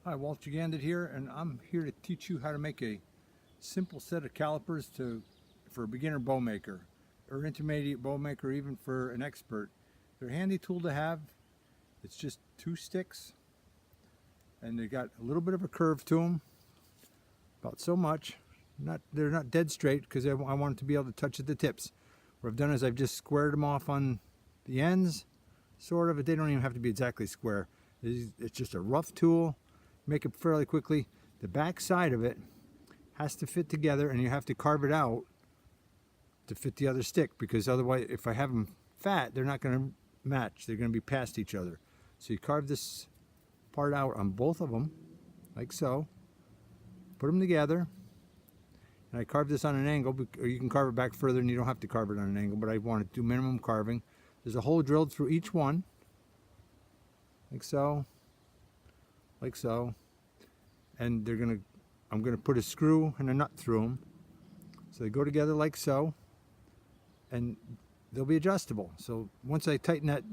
Hi, Walt Gigandit here, and I'm here to teach you how to make a simple set of calipers for a beginner bow maker or intermediate bow maker, even for an expert. They're a handy tool to have. It's just 2 sticks, and they got a little bit of a curve to them, about so much. They're not dead straight because I want it to be able to touch at the tips. What I've done is I've just squared them off on the ends, sort of. They don't even have to be exactly square. It's just a rough tool. Make it fairly quickly. The back side of it has to fit together, and you have to carve it out to fit the other stick, because otherwise, if I have them fat, they're not going to match. They're going to be past each other. So you carve this part out on both of them, like so. Put them together. And I carve this on an angle, or you can carve it back further and you don't have to carve it on an angle, but I want to do minimum carving. There's a hole drilled through each one, like so. Like so, and I'm gonna put a screw and a nut through them, so they go together like so, and they'll be adjustable. So once I tighten that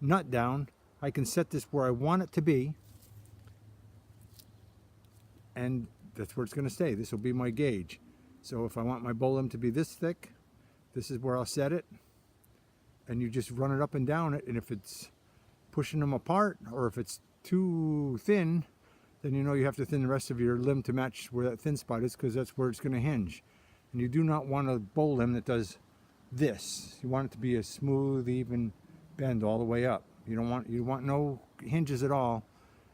nut down, I can set this where I want it to be, and that's where it's gonna stay. This will be my gauge. So if I want my bow limb to be this thick, this is where I'll set it, and you just run it up and down it, and if it's pushing them apart, or if it's too thin, then you know you have to thin the rest of your limb to match where that thin spot is, because that's where it's going to hinge. And you do not want a bow limb that does this. You want it to be a smooth, even bend all the way up. You want no hinges at all,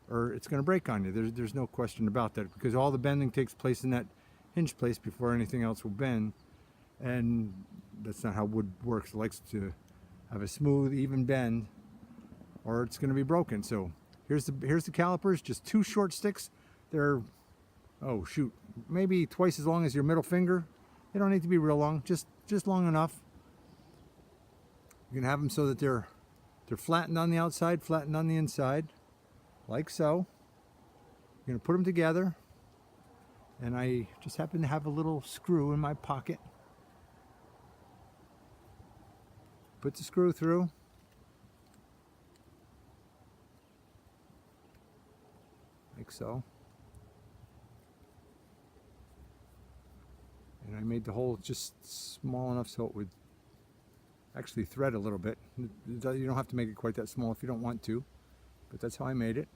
or it's going to break on you. There's no question about that, because all the bending takes place in that hinge place before anything else will bend, and that's not how wood works. It likes to have a smooth, even bend, or it's going to be broken. So here's the calipers, just 2 short sticks. They're, oh shoot, maybe twice as long as your middle finger. They don't need to be real long, just long enough. You can have them so that they're flattened on the outside, flattened on the inside, like so. You're gonna put them together, and I just happen to have a little screw in my pocket. Put the screw through. Like so. And I made the hole just small enough so it would actually thread a little bit. You don't have to make it quite that small if you don't want to, but that's how I made it.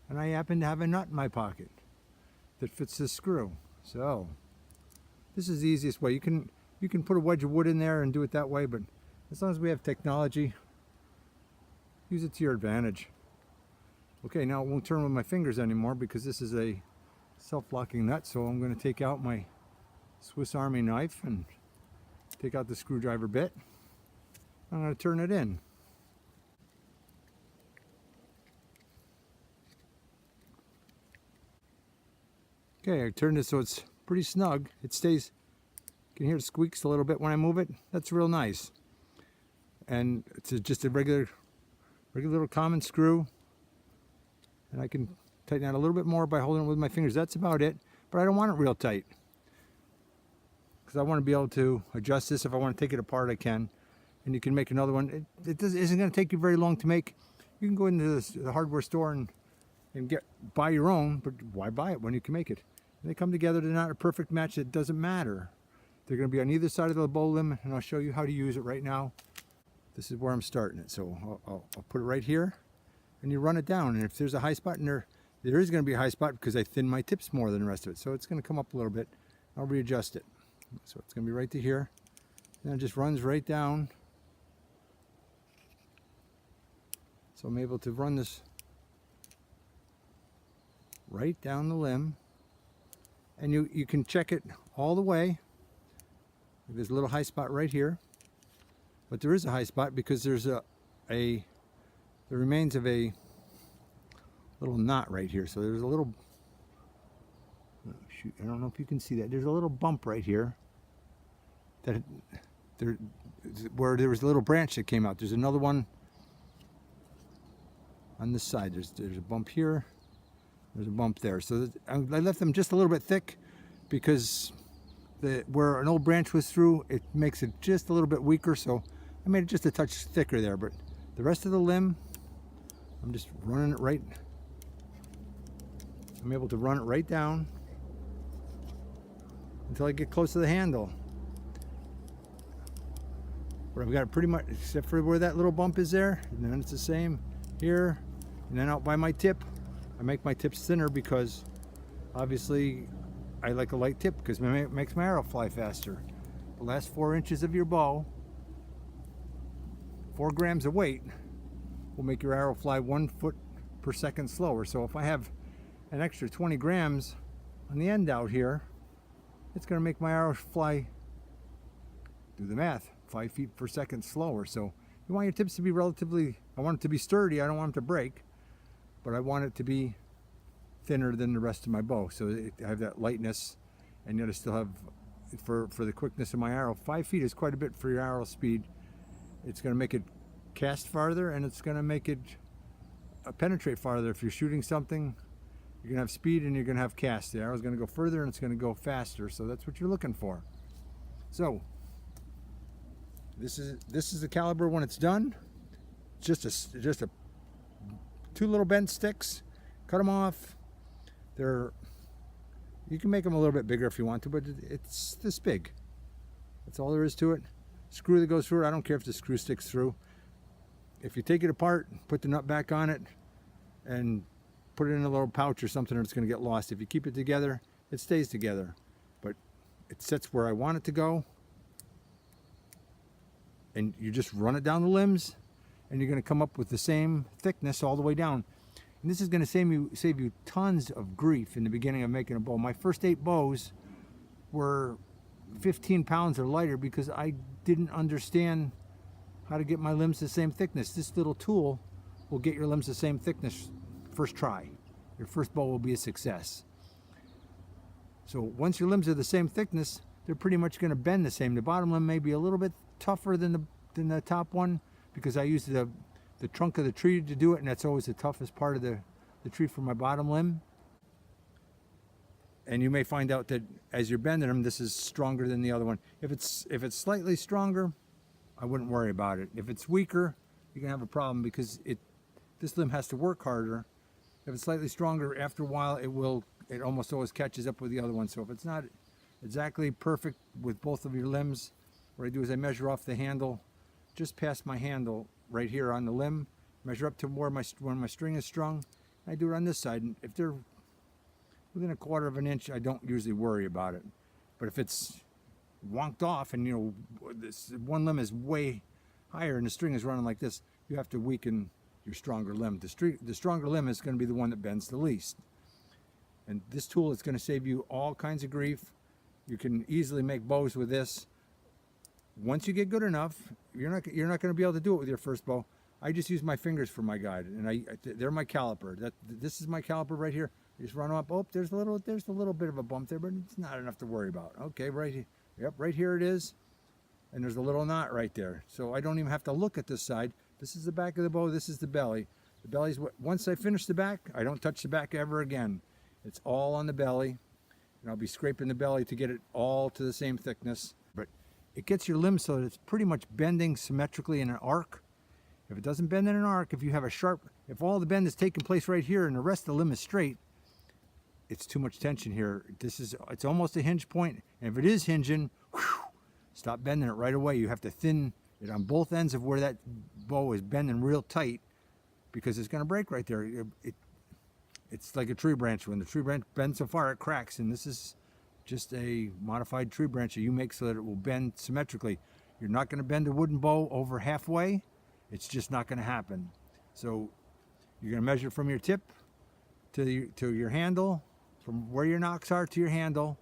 And I happen to have a nut in my pocket that fits this screw. So this is the easiest way. You can put a wedge of wood in there and do it that way, but as long as we have technology, use it to your advantage. Okay, now it won't turn with my fingers anymore because this is a self-locking nut, so I'm going to take out my Swiss Army knife and take out the screwdriver bit. I'm going to turn it in. Okay, I turned it so it's pretty snug. It stays, you can hear it squeaks a little bit when I move it. That's real nice. And it's just a regular little common screw. And I can tighten that a little bit more by holding it with my fingers. That's about it, but I don't want it real tight, because I want to be able to adjust this. If I want to take it apart, I can. And you can make another one. It isn't going to take you very long to make. You can go into the hardware store and buy your own, but why buy it when you can make it? And they come together. They're not a perfect match. It doesn't matter. They're going to be on either side of the bow limb, and I'll show you how to use it right now. This is where I'm starting it. So I'll put it right here. And you run it down, and if there's a high spot in there is going to be a high spot because I thin my tips more than the rest of it. So it's going to come up a little bit. I'll readjust it. So it's going to be right to here. And it just runs right down. So I'm able to run this right down the limb. And you can check it all the way. There's a little high spot right here. But there is a high spot because there's the remains of a little knot right here. So there's a little, oh shoot, I don't know if you can see that. There's a little bump right here where there was a little branch that came out. There's another one on this side. There's a bump here. There's a bump there. So I left them just a little bit thick because where an old branch was through, it makes it just a little bit weaker. So I made it just a touch thicker there, but the rest of the limb, I'm just running it right I'm able to run it right down until I get close to the handle. But I've got it pretty much, except for where that little bump is there, and then it's the same here, and then out by my tip. I make my tips thinner because obviously I like a light tip because it makes my arrow fly faster. The last 4 inches of your bow, 4 grams of weight, will make your arrow fly 1 foot per second slower. So if I have an extra 20 grams on the end out here, it's going to make my arrow fly, do the math, 5 feet per second slower. So you want your tips to be relatively, I want it to be sturdy, I don't want them to break, but I want it to be thinner than the rest of my bow. So I have that lightness, and yet I still have, for the quickness of my arrow, 5 feet is quite a bit for your arrow speed. It's going to make it cast farther, and it's going to make it penetrate farther. If you're shooting something, you're going to have speed and you're going to have cast. The arrow's going to go further and it's going to go faster, so that's what you're looking for. So this is the caliber when it's done. Just a 2 little bent sticks. Cut them off. You can make them a little bit bigger if you want to, but it's this big. That's all there is to it. Screw that goes through it. I don't care if the screw sticks through. If you take it apart, put the nut back on it, and put it in a little pouch or something, or it's going to get lost. If you keep it together, it stays together. But it sits where I want it to go. And you just run it down the limbs, and you're going to come up with the same thickness all the way down. And this is going to save you tons of grief in the beginning of making a bow. My first 8 bows were 15 pounds or lighter because I didn't understand how to get my limbs the same thickness. This little tool will get your limbs the same thickness first try. Your first bow will be a success. So once your limbs are the same thickness, they're pretty much going to bend the same. The bottom limb may be a little bit tougher than the top one because I use the trunk of the tree to do it, and that's always the toughest part of the tree for my bottom limb. And you may find out that as you're bending them, this is stronger than the other one. If it's slightly stronger, I wouldn't worry about it. If it's weaker, you're gonna have a problem because this limb has to work harder. If it's slightly stronger, after a while it almost always catches up with the other one. So if it's not exactly perfect with both of your limbs, what I do is I measure off the handle, just past my handle right here on the limb, measure up to when my string is strung. I do it on this side, and if they're within a 1/4 of an inch, I don't usually worry about it. But if it's wonked off and this one limb is way higher and the string is running like this, you have to weaken your stronger limb. The stronger limb is going to be the one that bends the least. And this tool is going to save you all kinds of grief. You can easily make bows with this. Once you get good enough, you're not going to be able to do it with your first bow. I just use my fingers for my guide, and they're my caliper. This is my caliper right here. You just run up. Oh, there's a little bit of a bump there, but it's not enough to worry about. Okay, right here. Yep, right here it is. And there's a little knot right there. So I don't even have to look at this side. This is the back of the bow. This is the belly. The belly's once I finish the back, I don't touch the back ever again. It's all on the belly, and I'll be scraping the belly to get it all to the same thickness. But it gets your limb so that it's pretty much bending symmetrically in an arc. If it doesn't bend in an arc, if all the bend is taking place right here and the rest of the limb is straight, it's too much tension here. It's almost a hinge point, and if it is hinging, stop bending it right away. You have to thin it on both ends of where that bow is bending real tight, because it's going to break right there. It's like a tree branch. When the tree branch bends so far, it cracks, and this is just a modified tree branch that you make so that it will bend symmetrically. You're not going to bend a wooden bow over halfway. It's just not going to happen. So you're going to measure from your tip to your handle, from where your nocks are to your handle,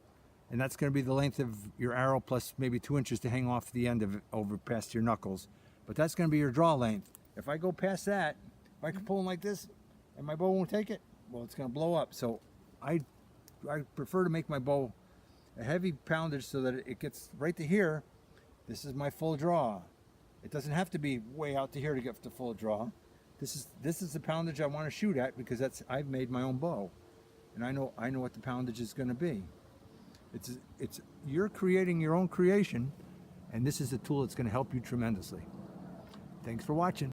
and that's going to be the length of your arrow plus maybe 2 inches to hang off the end of it over past your knuckles. But that's going to be your draw length. If I go past that, if I can pull them like this and my bow won't take it, well, it's going to blow up. So I prefer to make my bow a heavy poundage so that it gets right to here. This is my full draw. It doesn't have to be way out to here to get the full draw. This is the poundage I want to shoot at because I've made my own bow, and I know what the poundage is going to be. You're creating your own creation, and this is a tool that's going to help you tremendously. Thanks for watching.